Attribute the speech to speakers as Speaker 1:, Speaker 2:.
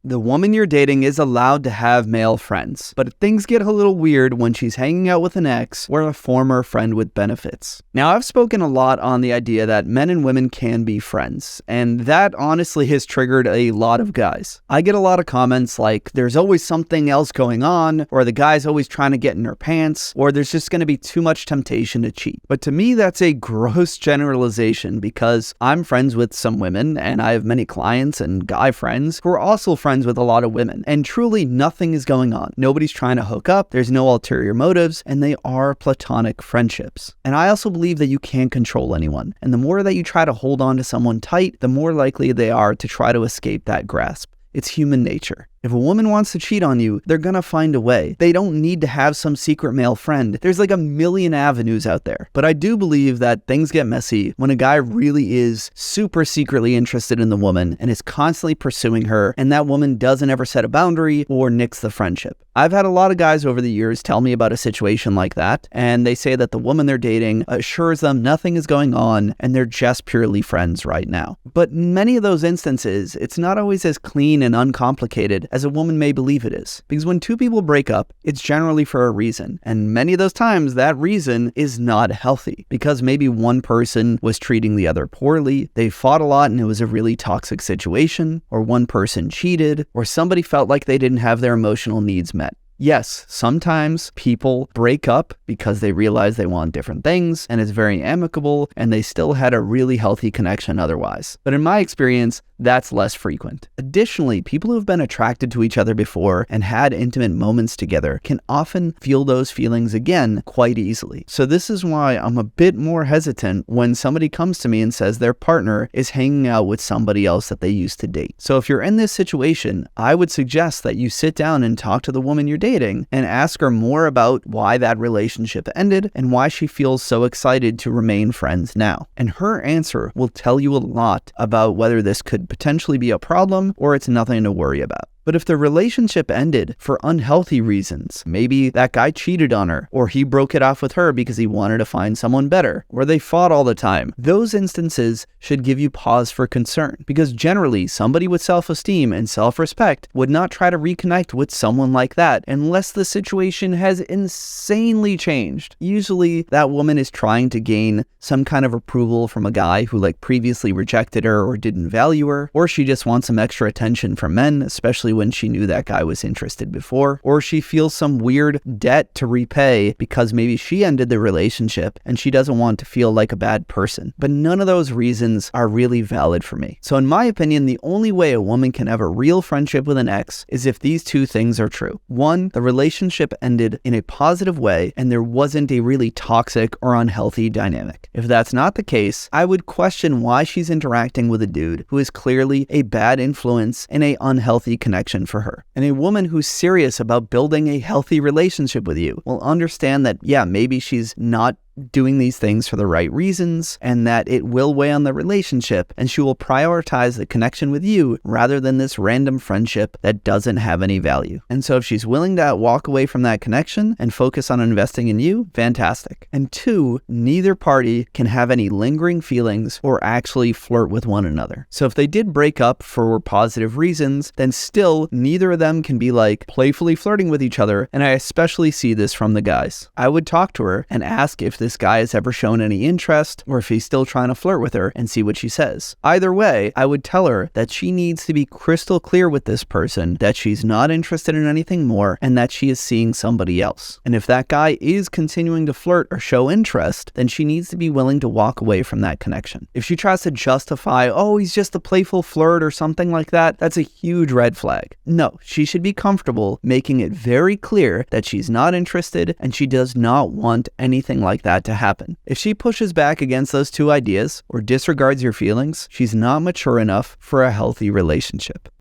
Speaker 1: The woman you're dating is allowed to have male friends, but things get a little weird when she's hanging out with an ex or a former friend with benefits. Now, I've spoken a lot on the idea that men and women can be friends, and that honestly has triggered a lot of guys. I get a lot of comments like, there's always something else going on, or the guy's always trying to get in her pants, or there's just going to be too much temptation to cheat. But to me, that's a gross generalization because I'm friends with some women, and I have many clients and guy friends who are also friends with a lot of women, and truly nothing is going on. Nobody's trying to hook up, there's no ulterior motives, and they are platonic friendships. And I also believe that you can't control anyone, and the more that you try to hold on to someone tight, the more likely they are to try to escape that grasp. It's human nature. If a woman wants to cheat on you, they're gonna find a way. They don't need to have some secret male friend. There's like a million avenues out there. But I do believe that things get messy when a guy really is super secretly interested in the woman and is constantly pursuing her, and that woman doesn't ever set a boundary or nix the friendship. I've had a lot of guys over the years tell me about a situation like that, and they say that the woman they're dating assures them nothing is going on and they're just purely friends right now. But in many of those instances, it's not always as clean and uncomplicated as a woman may believe it is. Because when two people break up, it's generally for a reason. And many of those times, that reason is not healthy. Because maybe one person was treating the other poorly, they fought a lot and it was a really toxic situation, or one person cheated, or somebody felt like they didn't have their emotional needs met. Yes, sometimes people break up because they realize they want different things and it's very amicable and they still had a really healthy connection otherwise. But in my experience, that's less frequent. Additionally, people who've been attracted to each other before and had intimate moments together can often feel those feelings again quite easily. So this is why I'm a bit more hesitant when somebody comes to me and says their partner is hanging out with somebody else that they used to date. So if you're in this situation, I would suggest that you sit down and talk to the woman you're dating and ask her more about why that relationship ended and why she feels so excited to remain friends now. And her answer will tell you a lot about whether this could potentially be a problem or it's nothing to worry about. But if the relationship ended for unhealthy reasons, maybe that guy cheated on her, or he broke it off with her because he wanted to find someone better, or they fought all the time, those instances should give you pause for concern. Because generally, somebody with self-esteem and self-respect would not try to reconnect with someone like that unless the situation has insanely changed. Usually, that woman is trying to gain some kind of approval from a guy who previously rejected her or didn't value her, or she just wants some extra attention from men, especially when she knew that guy was interested before, or she feels some weird debt to repay because maybe she ended the relationship and she doesn't want to feel like a bad person. But none of those reasons are really valid for me. So in my opinion, the only way a woman can have a real friendship with an ex is if these two things are true. One, the relationship ended in a positive way and there wasn't a really toxic or unhealthy dynamic. If that's not the case, I would question why she's interacting with a dude who is clearly a bad influence and an unhealthy connection for her. And a woman who's serious about building a healthy relationship with you will understand that, yeah, maybe she's not doing these things for the right reasons and that it will weigh on the relationship, and she will prioritize the connection with you rather than this random friendship that doesn't have any value. And so if she's willing to walk away from that connection and focus on investing in you, fantastic. And two, neither party can have any lingering feelings or actually flirt with one another. So if they did break up for positive reasons, then still neither of them can be playfully flirting with each other, and I especially see this from the guys. I would talk to her and ask if this guy has ever shown any interest or if he's still trying to flirt with her and see what she says. Either way, I would tell her that she needs to be crystal clear with this person that she's not interested in anything more and that she is seeing somebody else. And if that guy is continuing to flirt or show interest, then she needs to be willing to walk away from that connection. If she tries to justify, oh, he's just a playful flirt or something like that, that's a huge red flag. No, she should be comfortable making it very clear that she's not interested and she does not want anything like that to happen. If she pushes back against those two ideas or disregards your feelings, she's not mature enough for a healthy relationship.